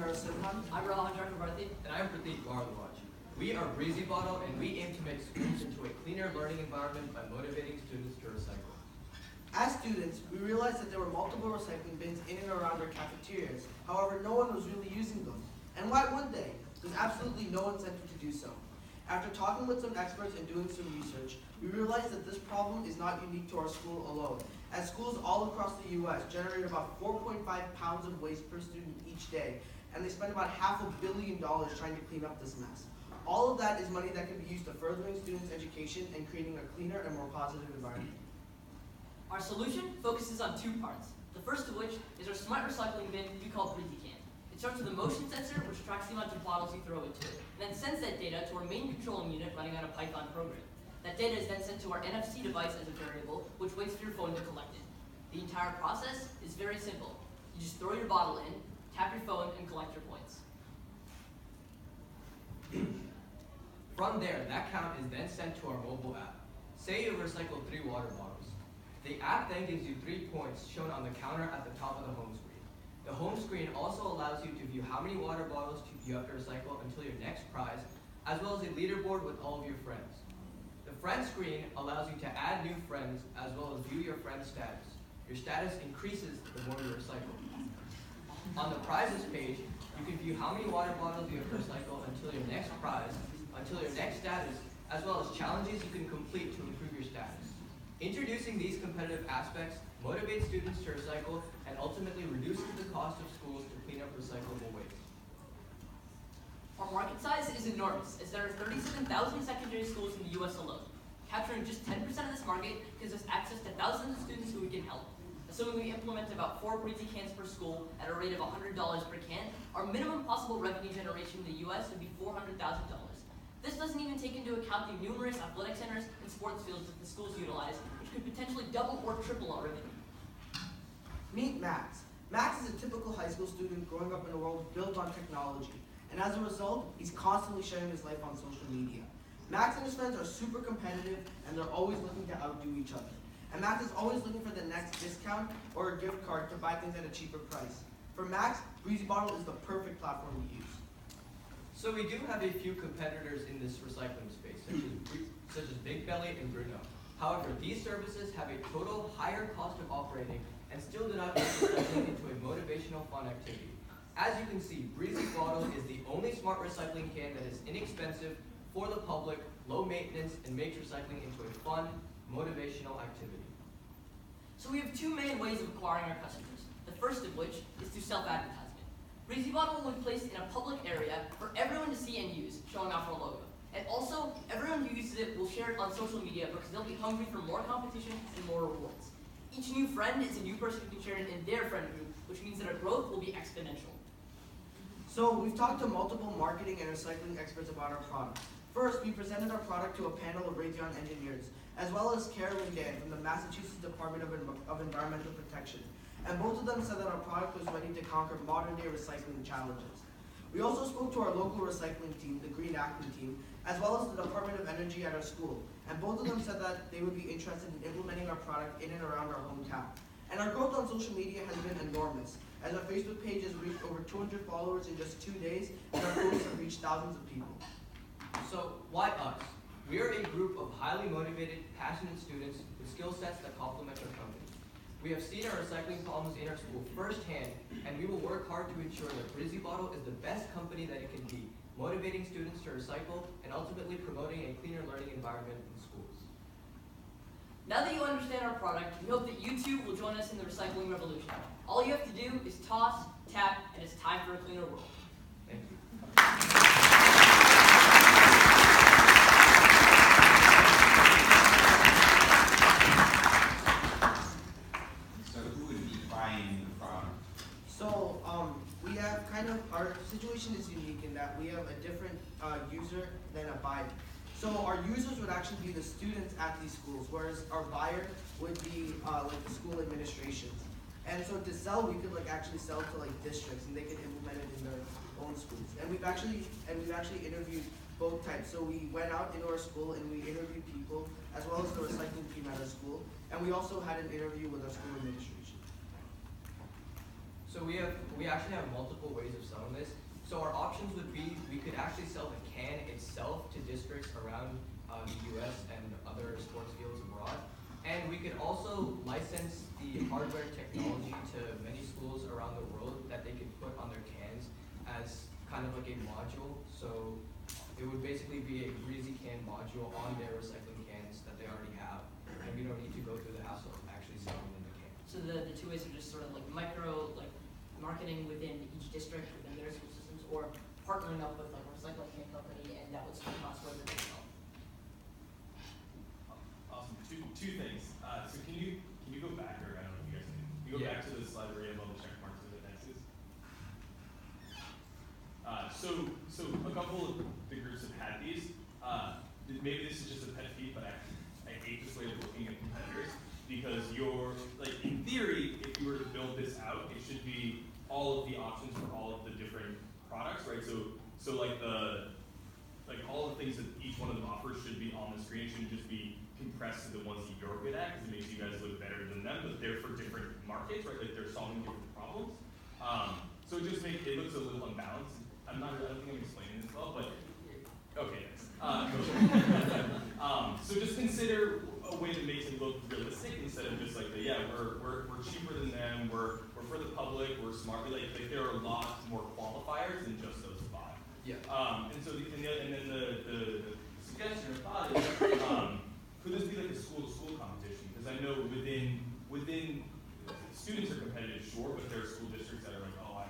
Narasimhan. I'm Rahan Chakravarti. And I'm Prateek Bharadwaj. We are Breezy Bottle, and we aim to make schools into a cleaner learning environment by motivating students to recycle. As students, we realized that there were multiple recycling bins in and around our cafeterias. However, no one was really using them. And why would they? There's absolutely no incentive to do so. After talking with some experts and doing some research, we realized that this problem is not unique to our school alone, as schools all across the U.S. generate about 4.5 pounds of waste per student each day, and they spend about $500 million trying to clean up this mess. All of that is money that can be used to furthering students' education and creating a cleaner and more positive environment. Our solution focuses on two parts. The first of which is our smart recycling bin we call Breezy Can. It starts with a motion sensor which tracks the amount of bottles you throw into it, and then sends that data to our main controlling unit running on a Python program. That data is then sent to our NFC device as a variable, which waits for your phone to collect it. The entire process is very simple. You just throw your bottle in, tap your phone, and collect your points. From there, that count is then sent to our mobile app. Say you recycled 3 water bottles. The app then gives you 3 points shown on the counter at the top of the home screen. The home screen also allows you to view how many water bottles you have to recycle until your next prize, as well as a leaderboard with all of your friends. The friend screen allows you to add new friends, as well as view your friend's status. Your status increases the more you recycle. On the prizes page, you can view how many water bottles you have to recycle until your next prize, until your next status, as well as challenges you can complete to improve your status. Introducing these competitive aspects motivates students to recycle and ultimately reduces the cost of schools to clean up recyclable waste. Our market size is enormous, as there are 37,000 secondary schools in the U.S. alone. Capturing just 10% of this market gives us access to thousands of students who we can help. Assuming we implement about 4 Breezy cans per school at a rate of $100 per can, our minimum possible revenue generation in the U.S. would be $400,000. This doesn't even take into account the numerous athletic centers and sports fields that the schools utilize, which could potentially double or triple our revenue. Meet Max. Max is a typical high school student growing up in a world built on technology, and as a result, he's constantly sharing his life on social media. Max and his friends are super competitive, and they're always looking to outdo each other. And Max is always looking for the next discount or a gift card to buy things at a cheaper price. For Max, Breezy Bottle is the perfect platform to use. So we do have a few competitors in this recycling space, such as Big Belly and Bruno. However, these services have a total higher cost of operating and still do not make recycling into a motivational fun activity. As you can see, Breezy Bottle is the only smart recycling can that is inexpensive, for the public, low maintenance, and makes recycling into a fun, motivational activity. So we have 2 main ways of acquiring our customers. The first of which is through self-advertisement. Breezy Bottle will be placed in a public area for everyone to see and use, showing off our logo. And also, everyone who uses it will share it on social media because they'll be hungry for more competition and more rewards. Each new friend is a new person who can share it in their friend group, which means that our growth will be exponential. So we've talked to multiple marketing and recycling experts about our product. First, we presented our product to a panel of Raytheon engineers, as well as Carolyn Dan from the Massachusetts Department of Environmental Protection. And both of them said that our product was ready to conquer modern-day recycling challenges. We also spoke to our local recycling team, the Green Acton team, as well as the Department of Energy at our school. And both of them said that they would be interested in implementing our product in and around our hometown. And our growth on social media has been enormous, as our Facebook page has reached over 200 followers in just 2 days, and our posts have reached thousands of people. So why us? We are a group of highly motivated, passionate students with skill sets that complement our company. We have seen our recycling problems in our school firsthand, and we will work hard to ensure that Breezy Bottle is the best company that it can be, motivating students to recycle and ultimately promoting a cleaner learning environment in schools. Now that you understand our product, we hope that you too will join us in the recycling revolution. All you have to do is toss, tap, and it's time for a cleaner world. Thank you. We have our situation is unique in that we have a different user than a buyer. So our users would actually be the students at these schools, whereas our buyer would be like the school administrations. And so to sell, we could actually sell to districts, and they could implement it in their own schools. And we've actually interviewed both types. So we went out into our school and we interviewed people, as well as the recycling team at our school, and we also had an interview with our school administration. So we actually have multiple ways of selling this. districts around the U.S. and other sports fields abroad. And we could also license the hardware technology to many schools around the world that they could put on their cans as kind of like a module. So it would basically be a Breezy can module on their recycling cans that they already have. And we don't need to go through the hassle of actually selling in the can. So the two ways are just sort of like micro, like marketing within each district, within their school systems, or partnering up with like a recycling can company, and that would still cost whether they sell. Awesome. Two things. So can you go back, or I don't know if you guys can you go back to the slide where you have all the check marks of the X's? So a couple of the groups have had these. Maybe this is just a pet peeve, but I hate this way of looking at competitors, because you're like, in theory, if you were to build this out, it should be all of the options for all of the different products, right? So like all the things that each one of them offers should be on the screen. It shouldn't just be compressed to the ones that you're good at, because it makes you guys look better than them, but they're for different markets, right? Like they're solving different problems. So it just makes, it looks a little unbalanced. I don't think I'm explaining this well, but okay. So just consider a way that makes it look realistic instead of just like, yeah, we're cheaper than them, we're for the public, we're smart. Like there are a lot more qualifiers than just those five. Yeah. And then the suggestion or thought is, could this be like a school-to-school competition? Because I know within students are competitive, sure, but there are school districts that are like, oh,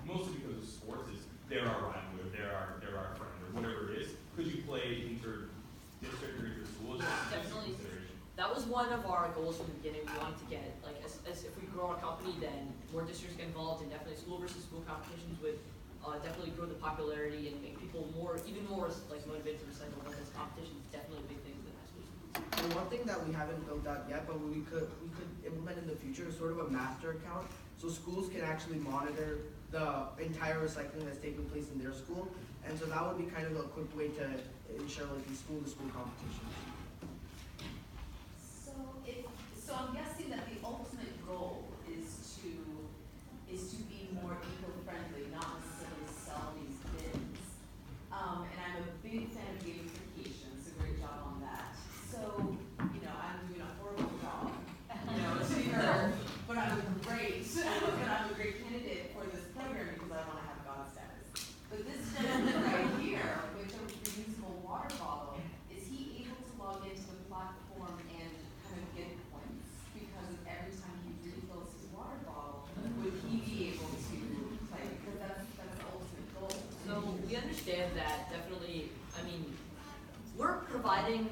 mostly because of sports, is they're our rival, or they're our friend, or whatever it is. Could you play inter-district or inter-school? Definitely. That was one of our goals from the beginning. We wanted to get, like, as if we grow our company, then more districts get involved, and definitely school versus school competitions would definitely grow the popularity and make people even more like motivated to recycle, because competition is definitely a big thing within high schools. And one thing that we haven't built out yet, but we could implement in the future, is sort of a master account, so schools can actually monitor the entire recycling that's taking place in their school, and so that would be kind of a quick way to ensure like these school-to-school competitions. So I'm guessing that the ultimate goal is to be more eco-friendly, not necessarily sell these bins. And I'm a big fan of gamification, so great job on that. So, I'm doing a horrible job, but I'm a great candidate for this program because I want to have God status. But this gentleman right here, with a reusable water bottle, is he able to log into the platform and kind of get points because of every time he refills his water bottle? Would he be able to play? Because that's the ultimate goal. So we understand that definitely. I mean, we're providing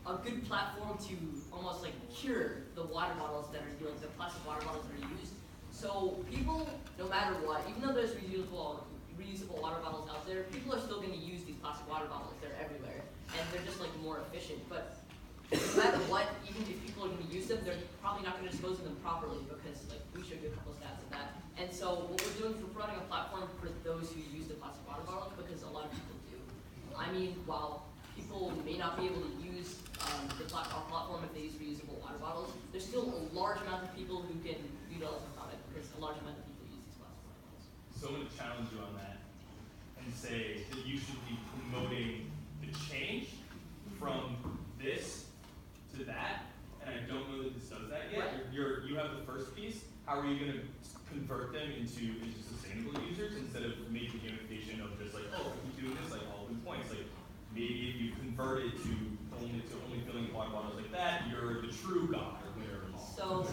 a good platform to almost like cure the water bottles that are like the plastic water bottles that are used. So people, no matter what, even though there's reusable water bottles out there, people are still going to use these plastic water bottles. They're everywhere, and they're just like more efficient. But no matter what, even if people are going to use them, they're probably not going to dispose of them properly, because like we showed you a couple stats of that. And so what we're doing is we're providing a platform for those who use the plastic water bottles, because a lot of people do. I mean, while people may not be able to use our platform if they use reusable water bottles, there's still a large amount of people who can utilize our product, because a large amount of people use these plastic water bottles. So I'm going to challenge you on that and say that you should be promoting the change from this to that, and I don't know that this does that yet. Right. You have the first piece. How are you going to convert them into sustainable users instead of making gamification of just like, oh, if you do this, like all the points. Like maybe if you convert it to only filling water bottles like that, you're the true god or winner of all. So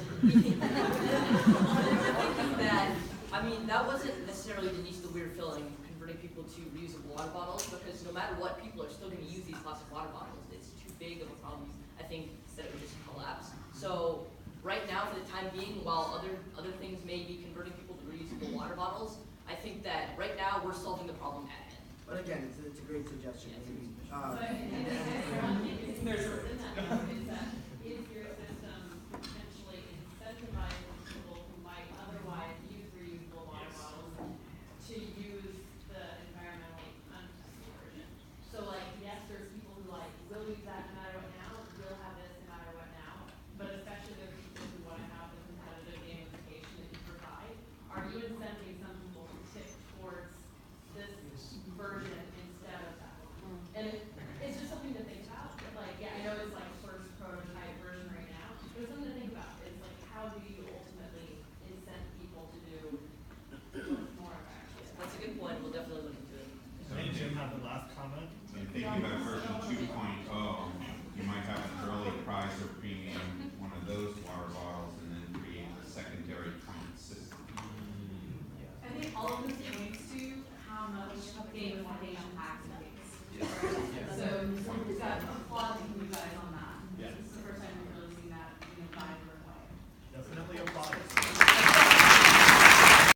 that wasn't necessarily the niche that we were filling, converting people to reusable water bottles, because no matter what, people are still going to use these plastic water bottles. It's too big of a problem, I think, that it would just collapse. So right now, for the time being, while other things may be converting people to reusable water bottles, I think that right now we're solving the problem at hand. But again, it's a great suggestion. Yeah. Maybe. Is your system potentially incentivizing people who might otherwise use reusable water bottles to use the environmentally untested version? So like, yes, there's people who like will use that no matter what now, will have this no matter what now, but especially there's people who want to have the competitive gamification that you provide. Are you incenting some people to tip towards this version instead of that one? And It's got a plug, and you